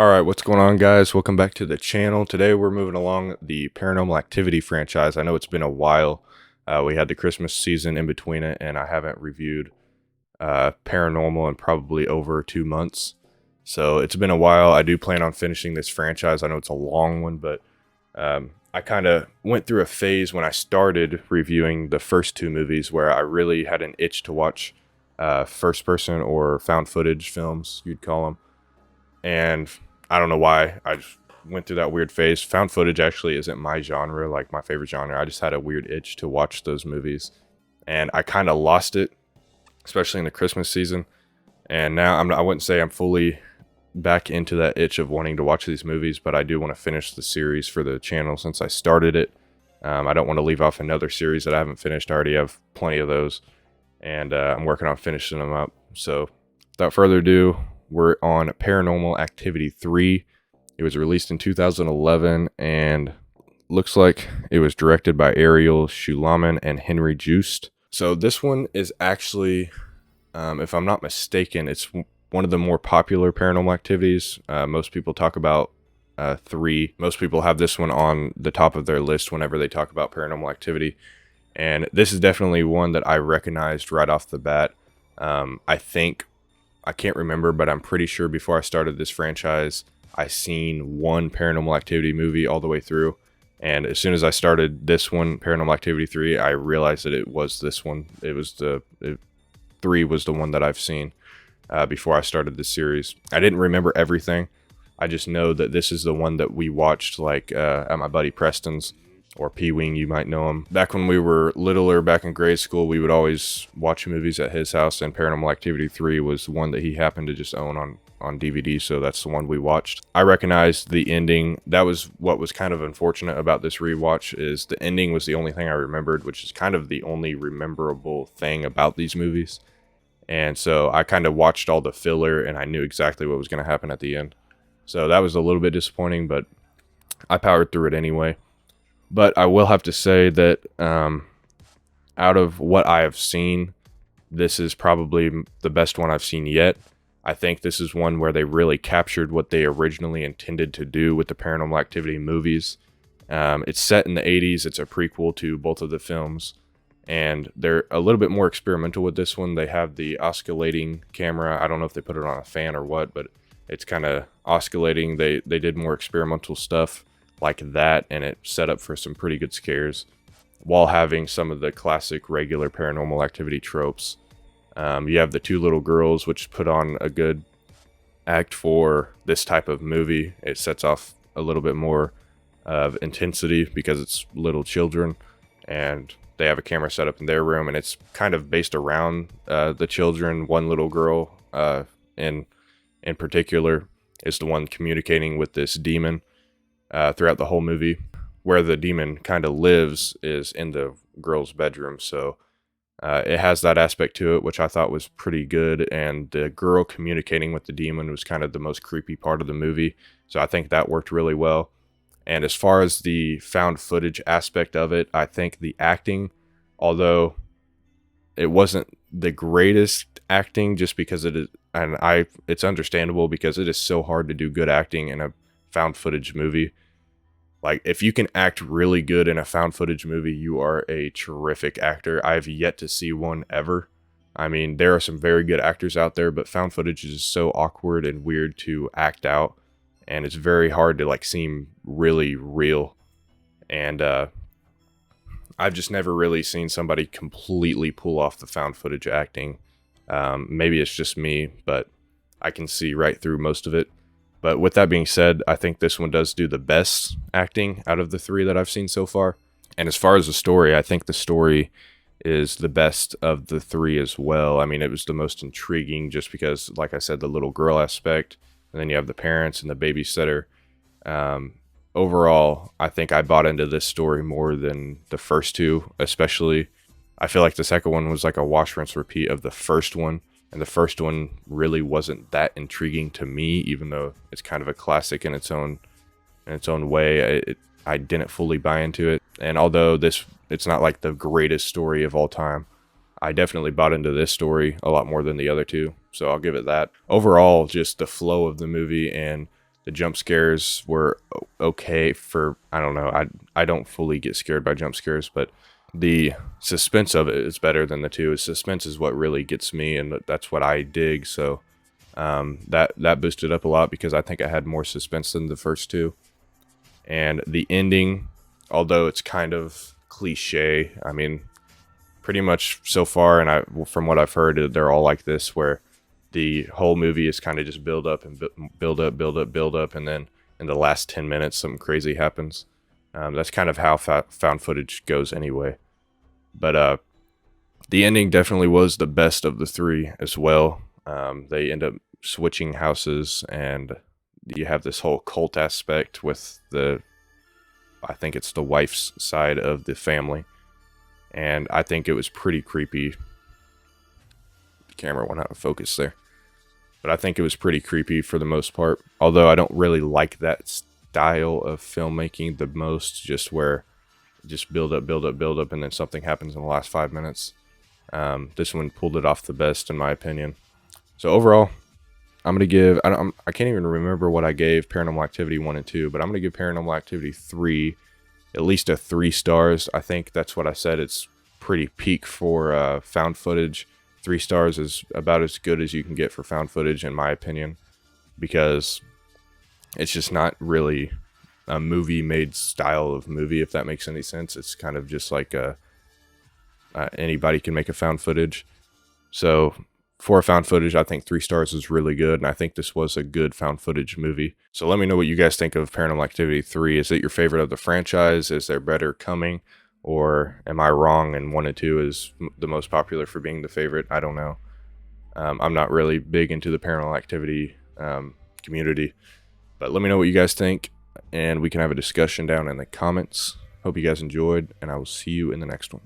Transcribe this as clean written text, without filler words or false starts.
Alright, what's going on, guys? Welcome back to the channel. Today we're moving along the Paranormal Activity franchise. I know it's been a while. We had the Christmas season in between it, and I haven't reviewed Paranormal in probably over 2 months. So it's been a while. I do plan on finishing this franchise. I know it's a long one, but I kind of went through a phase when I started reviewing the first two movies where I really had an itch to watch first-person or found footage films, you'd call them. And I don't know why, I just went through that weird phase. Found footage actually isn't my genre, like my favorite genre. I just had a weird itch to watch those movies, and I kind of lost it, especially in the Christmas season. And now I wouldn't say I'm fully back into that itch of wanting to watch these movies, but I do want to finish the series for the channel since I started it. I don't want to leave off another series that I haven't finished. I already have plenty of those, and I'm working on finishing them up. So without further ado, we're on Paranormal Activity 3. It was released in 2011 and looks like it was directed by Ariel Schulaman and Henry Joost. So this one is actually, if I'm not mistaken, it's one of the more popular Paranormal Activities. Most people talk about 3. Most people have this one on the top of their list whenever they talk about Paranormal Activity. And this is definitely one that I recognized right off the bat. I can't remember, but I'm pretty sure before I started this franchise, I seen one Paranormal Activity movie all the way through. And as soon as I started this one, Paranormal Activity 3, I realized that it was this one. 3 was the one that I've seen before I started this series. I didn't remember everything. I just know that this is the one that we watched like at my buddy Preston's, or P-Wing, you might know him. Back when we were littler, back in grade school, we would always watch movies at his house, and Paranormal Activity 3 was one that he happened to just own on DVD, so that's the one we watched. I recognized the ending. That was what was kind of unfortunate about this rewatch, is the ending was the only thing I remembered, which is kind of the only rememberable thing about these movies. And so I kind of watched all the filler, and I knew exactly what was going to happen at the end. So that was a little bit disappointing, but I powered through it anyway. But I will have to say that out of what I have seen, this is probably the best one I've seen yet. I think this is one where they really captured what they originally intended to do with the Paranormal Activity movies. It's set in the 80s. It's a prequel to both of the films. And they're a little bit more experimental with this one. They have the oscillating camera. I don't know if they put it on a fan or what, but it's kind of oscillating. They did more experimental stuff like that, and it set up for some pretty good scares while having some of the classic regular Paranormal Activity tropes. You have the 2 little girls, which put on a good act for this type of movie. It sets off a little bit more of intensity because it's little children, and they have a camera set up in their room, and it's kind of based around the children. One little girl in particular is the one communicating with this demon throughout the whole movie. Where the demon kind of lives is in the girl's bedroom, so it has that aspect to it, which I thought was pretty good. And the girl communicating with the demon was kind of the most creepy part of the movie, so I think that worked really well. And as far as the found footage aspect of it, I think the acting, although it wasn't the greatest acting, just because it is, it's understandable because it is so hard to do good acting in a found footage movie. Like, if you can act really good in a found footage movie, you are a terrific actor. I've yet to see one ever. I mean, there are some very good actors out there, but found footage is so awkward and weird to act out, and it's very hard to like seem really real. And I've just never really seen somebody completely pull off the found footage acting. Maybe it's just me, but I can see right through most of it. But with that being said, I think this one does do the best acting out of the 3 that I've seen so far. And as far as the story, I think the story is the best of the 3 as well. I mean, it was the most intriguing just because, like I said, the little girl aspect, and then you have the parents and the babysitter. Overall, I think I bought into this story more than the first 2, especially. I feel like the second one was like a wash, rinse, repeat of the first one. And the first one really wasn't that intriguing to me, even though it's kind of a classic in its own way. I didn't fully buy into it. And although it's not like the greatest story of all time, I definitely bought into this story a lot more than the other 2. So I'll give it that. Overall, just the flow of the movie and The jump scares were okay for, I don't know. I don't fully get scared by jump scares, but the suspense of it is better than the two. Suspense is what really gets me, and that's what I dig. So that boosted up a lot because I think I had more suspense than the first two. And the ending, although it's kind of cliche, I mean, pretty much so far, and from what I've heard, they're all like this, where the whole movie is kind of just build up and build up, build up, build up, and then in the last 10 minutes, something crazy happens. That's kind of how found footage goes anyway. But the ending definitely was the best of the three as well. They end up switching houses, and you have this whole cult aspect with I think it's the wife's side of the family. And I think it was pretty creepy. The camera went out of focus there. But I think it was pretty creepy for the most part. Although I don't really like that style of filmmaking the most, just where just build up, build up, build up, and then something happens in the last 5 minutes. This one pulled it off the best, in my opinion. So overall, I'm going to give, I can't even remember what I gave Paranormal Activity 1 and 2, but I'm going to give Paranormal Activity 3 at least a 3 stars. I think that's what I said. It's pretty peak for found footage. 3 stars is about as good as you can get for found footage, in my opinion, because it's just not really a movie-made style of movie, if that makes any sense. It's kind of just like anybody can make a found footage. So for found footage, I think 3 stars is really good, and I think this was a good found footage movie. So let me know what you guys think of Paranormal Activity 3. Is it your favorite of the franchise? Is there better coming? Or am I wrong and 1 and 2 is the most popular for being the favorite? I don't know. I'm not really big into the Paranormal Activity community. But let me know what you guys think, and we can have a discussion down in the comments. Hope you guys enjoyed, and I will see you in the next one.